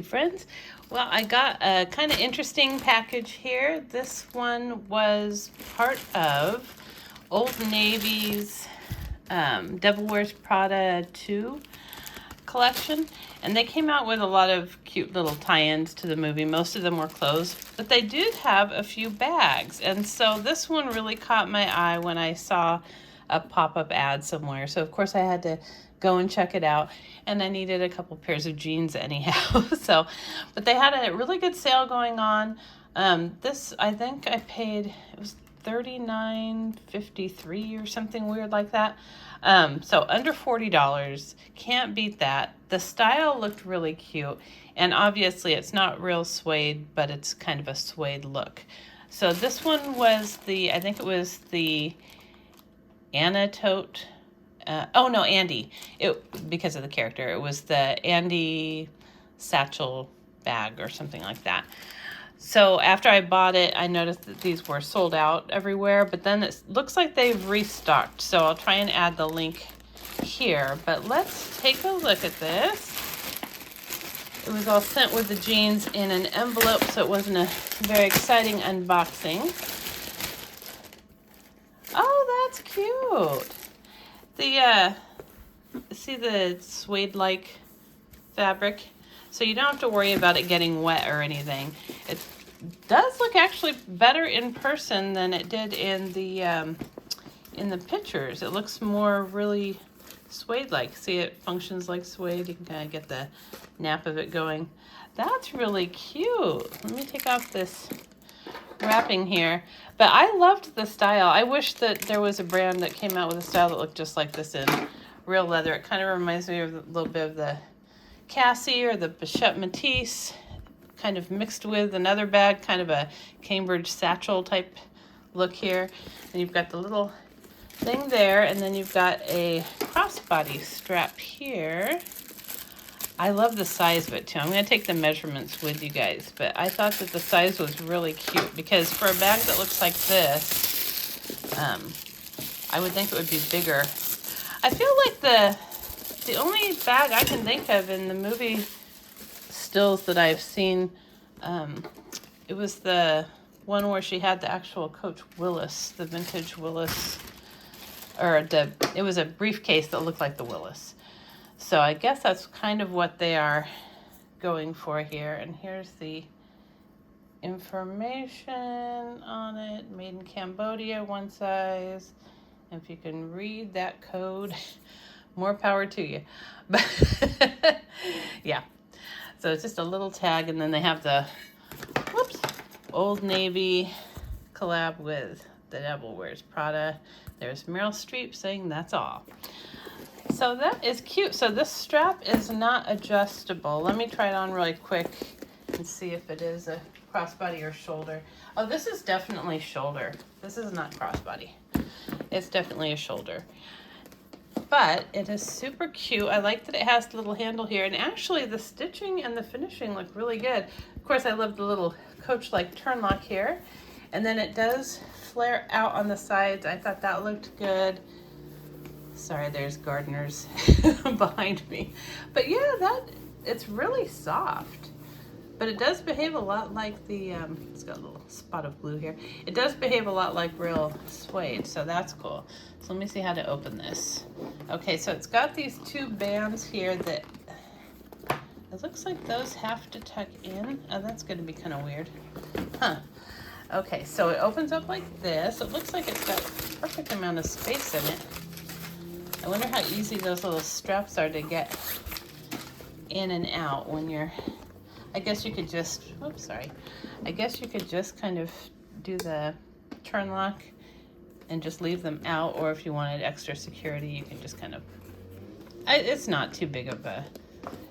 friends. Well, I got a kind of interesting package here. This one was part of Old Navy's Devil Wears Prada 2 collection, and they came out with a lot of cute little tie-ins to the movie. Most of them were clothes, but they did have a few bags, and so this one really caught my eye when I saw a pop-up ad somewhere. So of course I had to go and check it out, and I needed a couple pairs of jeans anyhow. But they had a really good sale going on. This, I think I paid, it was $39.53 or something weird like that. So under $40, can't beat that. The style looked really cute, and obviously it's not real suede, but it's kind of a suede look. So this one was the, I think it was the Anna tote. Andy. Because of the character, it was the Andy satchel bag or something like that. So after I bought it, I noticed that these were sold out everywhere, but then it looks like they've restocked. So I'll try and add the link here, but let's take a look at this. It was all sent with the jeans in an envelope, so it wasn't a very exciting unboxing. Oh, that's cute. See the suede-like fabric? So you don't have to worry about it getting wet or anything. It does look actually better in person than it did in the pictures. It looks more really suede-like. See, it functions like suede. You can kind of get the nap of it going. That's really cute. Let me take off this wrapping here. But I loved the style. I wish that there was a brand that came out with a style that looked just like this in real leather. It kind of reminds me of a little bit of the Cassie or the Bichette Matisse, kind of mixed with another bag, kind of a Cambridge satchel type look here. And you've got the little thing there, and then you've got a crossbody strap here. I love the size of it too. I'm going to take the measurements with you guys, but I thought that the size was really cute because for a bag that looks like this, I would think it would be bigger. I feel like the only bag I can think of in the movie stills that I've seen, it was the one where she had the actual Coach Willis, the vintage Willis, it was a briefcase that looked like the Willis. So I guess that's kind of what they are going for here. And here's the information on it. Made in Cambodia, one size. If you can read that code, more power to you. But yeah. So it's just a little tag, and then they have the Old Navy collab with The Devil Wears Prada. There's Meryl Streep saying that's all. So that is cute. So this strap is not adjustable. Let me try it on really quick and see if it is a crossbody or shoulder. Oh, this is definitely shoulder. This is not crossbody. It's definitely a shoulder. But it is super cute. I like that it has the little handle here. And actually the stitching and the finishing look really good. Of course, I love the little Coach-like turn lock here. And then it does flare out on the sides. I thought that looked good. Sorry, there's gardeners behind me. But yeah, it's really soft. But it does behave a lot like the, it's got a little spot of glue here. It does behave a lot like real suede, so that's cool. So let me see how to open this. Okay, so it's got these two bands here that, it looks like those have to tuck in. Oh, that's gonna be kind of weird. Huh. Okay, so it opens up like this. It looks like it's got a perfect amount of space in it. I wonder how easy those little straps are to get in and out when you're, I guess you could just, oops, sorry. I guess you could just kind of do the turn lock and just leave them out, or if you wanted extra security, you can just kind of, it's not too big of a,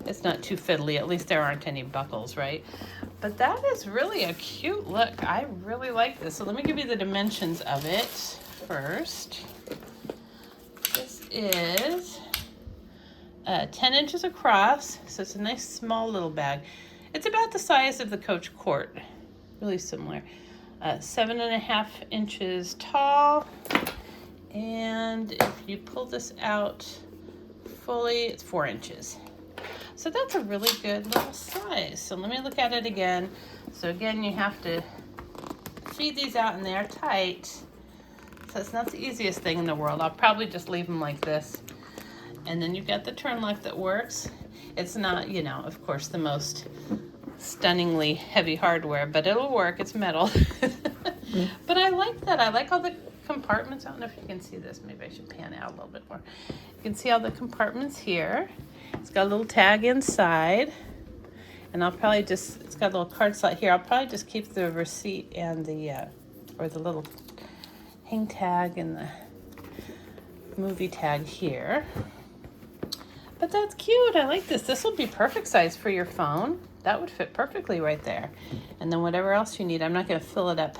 it's not too fiddly. At least there aren't any buckles, right? But that is really a cute look. I really like this. So let me give you the dimensions of it first. This is 10 inches across, so it's a nice small little bag. It's about the size of the Coach Court, really similar. 7.5 inches tall, and if you pull this out fully, it's 4 inches. So that's a really good little size. So let me look at it again. So again, you have to feed these out and they're tight. So it's not the easiest thing in the world. I'll probably just leave them like this. And then you've got the turn lock that works. It's not, you know, of course, the most stunningly heavy hardware, but it'll work. It's metal. But I like that. I like all the compartments. I don't know if you can see this. Maybe I should pan out a little bit more. You can see all the compartments here. It's got a little tag inside. And I'll probably just, it's got a little card slot here. I'll probably just keep the receipt and the, or the little hang tag and the movie tag here. But that's cute. I like this. This will be perfect size for your phone. That would fit perfectly right there. And then whatever else you need, I'm not going to fill it up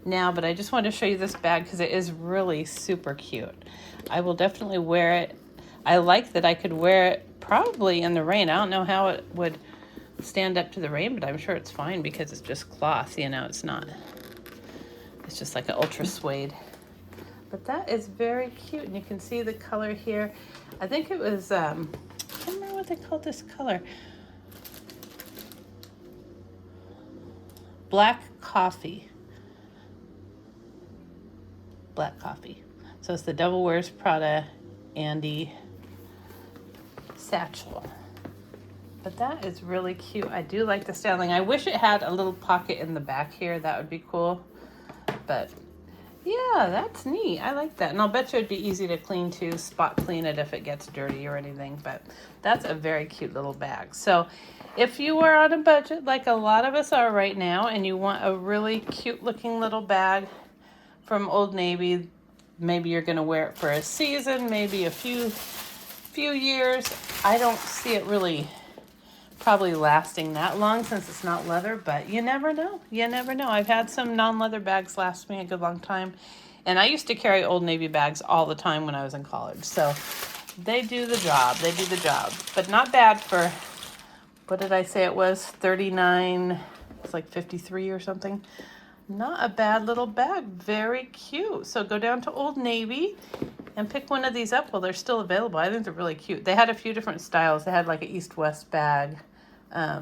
now, but I just wanted to show you this bag because it is really super cute. I will definitely wear it. I like that I could wear it probably in the rain. I don't know how it would stand up to the rain, but I'm sure it's fine because it's just cloth, you know, it's not, it's just like an ultra suede. But that is very cute, and you can see the color here. I think it was, I can't remember what they called this color. Black coffee. Black coffee. So it's the Devil Wears Prada Andy satchel. But that is really cute. I do like the styling. I wish it had a little pocket in the back here. That would be cool. But yeah, that's neat. I like that. And I'll bet you it'd be easy to clean too, spot clean it if it gets dirty or anything. But that's a very cute little bag. So if you are on a budget, like a lot of us are right now, and you want a really cute looking little bag from Old Navy, maybe you're going to wear it for a season, maybe a few years. I don't see it really probably lasting that long since it's not leather, but you never know. You never know. I've had some non-leather bags last me a good long time, and I used to carry Old Navy bags all the time when I was in college. So they do the job. They do the job, but not bad for, what did I say it was? 39, it's like 53 or something. Not a bad little bag. Very cute. So go down to Old Navy and pick one of these up while they're still available. I think they're really cute. They had a few different styles. They had like an East-West bag. I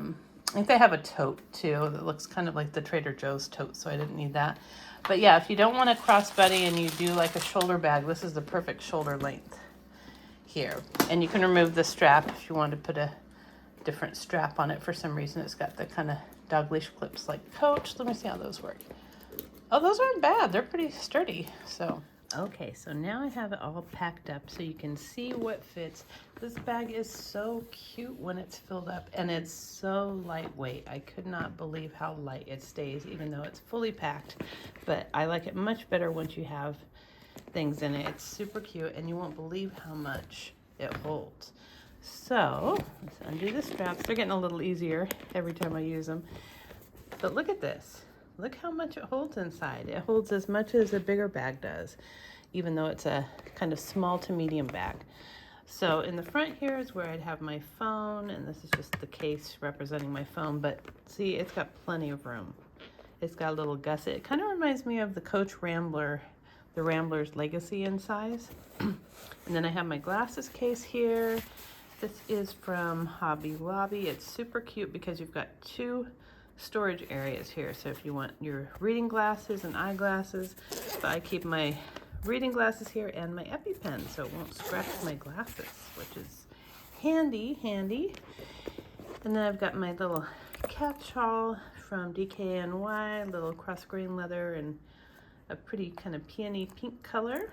think they have a tote too that looks kind of like the Trader Joe's tote, so I didn't need that. But yeah, if you don't want a crossbody and you do like a shoulder bag, this is the perfect shoulder length here. And you can remove the strap if you want to put a different strap on it for some reason. It's got the kind of dog leash clips like Coach. Let me see how those work. Oh, those aren't bad. They're pretty sturdy. So, okay, so now I have it all packed up so you can see what fits. This bag is so cute when it's filled up, and it's so lightweight. I could not believe how light it stays, even though it's fully packed. But I like it much better once you have things in it. It's super cute, and you won't believe how much it holds. So, let's undo the straps. They're getting a little easier every time I use them. But look at this. Look how much it holds inside. It holds as much as a bigger bag does, even though it's a kind of small to medium bag. So in the front here is where I'd have my phone, and this is just the case representing my phone, but see, it's got plenty of room. It's got a little gusset. It kind of reminds me of the Coach Rambler, the Rambler's Legacy in size. And then I have my glasses case here. This is from Hobby Lobby. It's super cute because you've got two storage areas here. So if you want your reading glasses and eyeglasses, but I keep my reading glasses here and my EpiPen so it won't scratch my glasses, which is handy. And then I've got my little catch-all from DKNY, little cross grain leather and a pretty kind of peony pink color.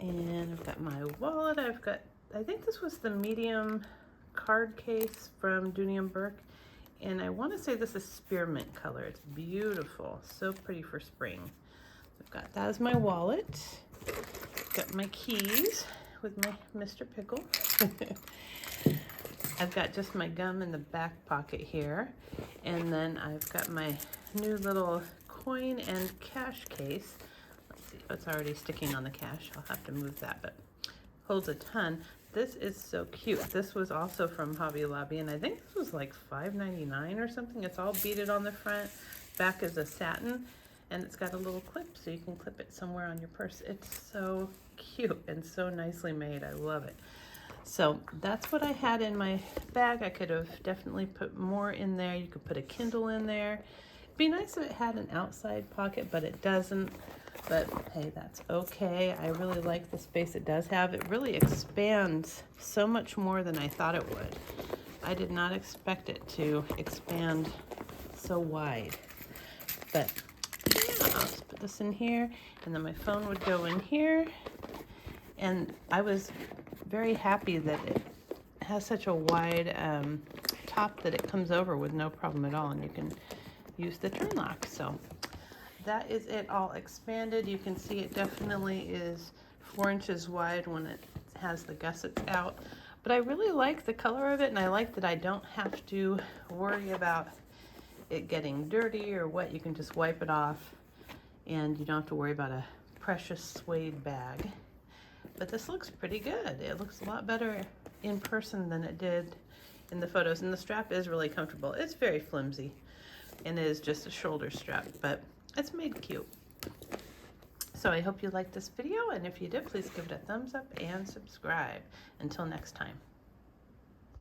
And I've got my wallet. I've got, I think this was the medium card case from Dooney & Burke. And I want to say this is spearmint color. It's beautiful. So pretty for spring. I've got that as my wallet. Got my keys with my Mr. Pickle. I've got just my gum in the back pocket here. And then I've got my new little coin and cash case. Let's see, it's already sticking on the cash. I'll have to move that, but holds a ton. This is so cute. This was also from Hobby Lobby, and I think this was like $5.99 or something. It's all beaded on the front. Back is a satin, and it's got a little clip, so you can clip it somewhere on your purse. It's so cute and so nicely made. I love it. So that's what I had in my bag. I could have definitely put more in there. You could put a Kindle in there. It'd be nice if it had an outside pocket, but it doesn't. But hey, that's okay. I really like the space it does have. It really expands so much more than I thought it would. I did not expect it to expand so wide. But yeah, I'll just put this in here, and then my phone would go in here. And I was very happy that it has such a wide top that it comes over with no problem at all, and you can use the turn lock. So that is it all expanded. You can see it definitely is 4 inches wide when it has the gussets out. But I really like the color of it, and I like that I don't have to worry about it getting dirty or wet. You can just wipe it off, and you don't have to worry about a precious suede bag. But this looks pretty good. It looks a lot better in person than it did in the photos. And the strap is really comfortable. It's very flimsy, and it is just a shoulder strap, but it's made cute. So I hope you liked this video, and if you did, please give it a thumbs up and subscribe. Until next time.